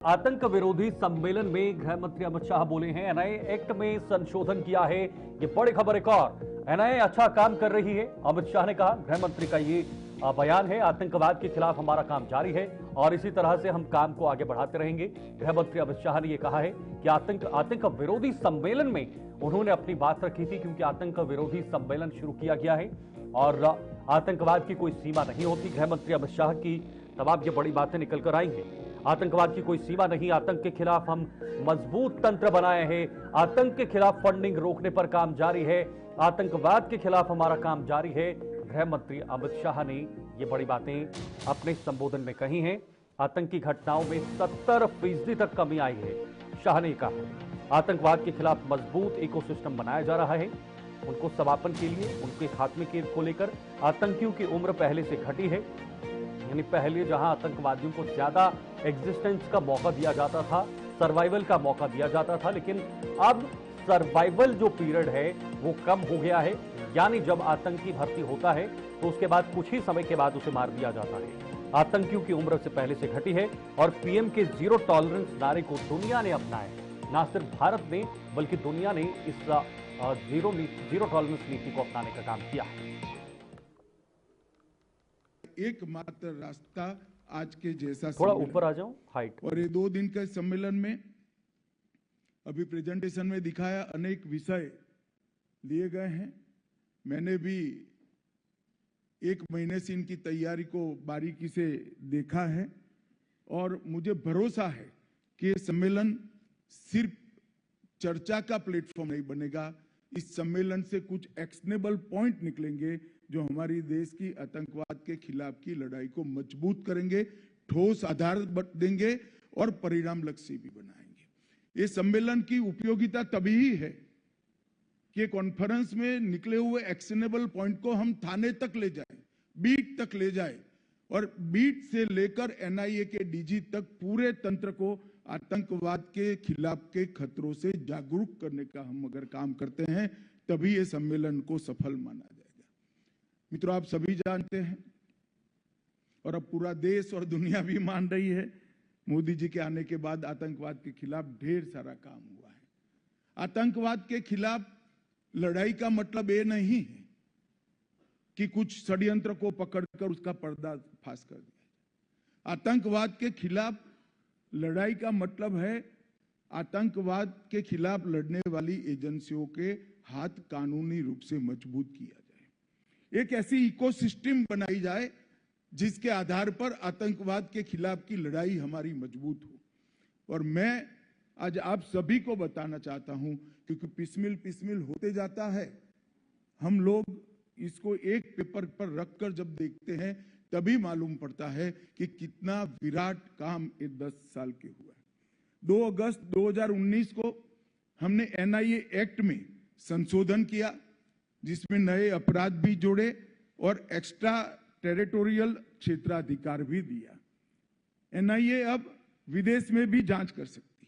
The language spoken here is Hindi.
आतंक विरोधी सम्मेलन में गृह मंत्री अमित शाह बोले हैं एनआईए एक्ट में संशोधन किया है। ये बड़ी खबर एक और, एनआईए अच्छा काम कर रही है, अमित शाह ने कहा। गृह मंत्री का ये बयान है, आतंकवाद के खिलाफ हमारा काम जारी है और इसी तरह से हम काम को आगे बढ़ाते रहेंगे। गृह मंत्री अमित शाह ने यह कहा है कि आतंक विरोधी सम्मेलन में उन्होंने अपनी बात रखी थी, क्योंकि आतंक विरोधी सम्मेलन शुरू किया गया है और आतंकवाद की कोई सीमा नहीं होती। गृह मंत्री अमित शाह की तमाम ये बड़ी बातें निकल कर आई हैं। आतंकवाद की कोई सीमा नहीं, आतंक के खिलाफ हम मजबूत तंत्र बनाए हैं, आतंक के खिलाफ फंडिंग रोकने पर काम जारी है, आतंकवाद के खिलाफ हमारा काम जारी है। गृह मंत्री अमित शाह ने ये बड़ी बातें अपने संबोधन में कही हैं। आतंकी घटनाओं में 70% तक कमी आई है। शाह ने कहा आतंकवाद के खिलाफ मजबूत इकोसिस्टम बनाया जा रहा है। उनको समापन के लिए, उनके खात्मे को लेकर आतंकियों की उम्र पहले से घटी है। यानी पहले जहां आतंकवादियों को ज्यादा एग्जिस्टेंस का मौका दिया जाता था, सर्वाइवल का मौका दिया जाता था, लेकिन अब सर्वाइवल जो पीरियड है वो कम हो गया है। यानी जब आतंकी भर्ती होता है तो उसके बाद कुछ ही समय के बाद उसे मार दिया जाता है। आतंकियों की उम्र से पहले से घटी है और पीएम के जीरो टॉलरेंस नारे को दुनिया ने अपनाया। न सिर्फ भारत ने बल्कि दुनिया ने इस जीरो टॉलरेंस नीति को अपनाने का काम किया है। एकमात्र रास्ता आज के जैसा थोड़ा ऊपर आ जाऊं, हाइट। और ये 2 दिन के सम्मेलन में अभी प्रेजेंटेशन में दिखाया अनेक विषय लिए गए हैं। मैंने भी 1 महीने से इनकी तैयारी को बारीकी से देखा है और मुझे भरोसा है कि ये सम्मेलन सिर्फ चर्चा का प्लेटफॉर्म नहीं बनेगा। इस सम्मेलन से कुछ एक्शनेबल पॉइंट निकलेंगे जो हमारी देश की आतंकवाद के खिलाफ की लड़ाई को मजबूत करेंगे, ठोस आधार देंगे और परिणाम लक्ष्य भी बनाएंगे। ये सम्मेलन की उपयोगिता तभी ही है कि कॉन्फ्रेंस में निकले हुए एक्शनेबल पॉइंट को हम थाने तक ले जाएं, बीट तक ले जाएं और बीट से लेकर एनआईए के डीजी तक पूरे तंत्र को आतंकवाद के खिलाफ के खतरों से जागरूक करने का हम अगर काम करते हैं तभी ये सम्मेलन को सफल माना जाएगा। मित्रों, आप सभी जानते हैं और अब पूरा देश और दुनिया भी मान रही है, मोदी जी के आने के बाद आतंकवाद के खिलाफ ढेर सारा काम हुआ है। आतंकवाद के खिलाफ लड़ाई का मतलब ये नहीं है कि कुछ षड्यंत्र को पकड़कर उसका पर्दाफाश कर दिया। आतंकवाद के खिलाफ लड़ाई का मतलब है आतंकवाद के खिलाफ लड़ने वाली एजेंसियों के हाथ कानूनी रूप से मजबूत किया जाए, एक ऐसी इकोसिस्टम बनाई जाए जिसके आधार पर आतंकवाद के खिलाफ की लड़ाई हमारी मजबूत हो। और मैं आज आप सभी को बताना चाहता हूं, क्योंकि पिसमिल होते जाता है, हम लोग इसको एक पेपर पर रखकर जब देखते हैं तभी मालूम पड़ता है कि कितना विराट काम ये 10 साल के हुआ है। 2 अगस्त 2019 को हमने एनआईए एक्ट में संशोधन किया, जिसमें नए अपराध भी जोड़े और एक्स्ट्रा टेरिटोरियल क्षेत्राधिकार भी दिया। एनआईए अब विदेश में भी जांच कर सकती है।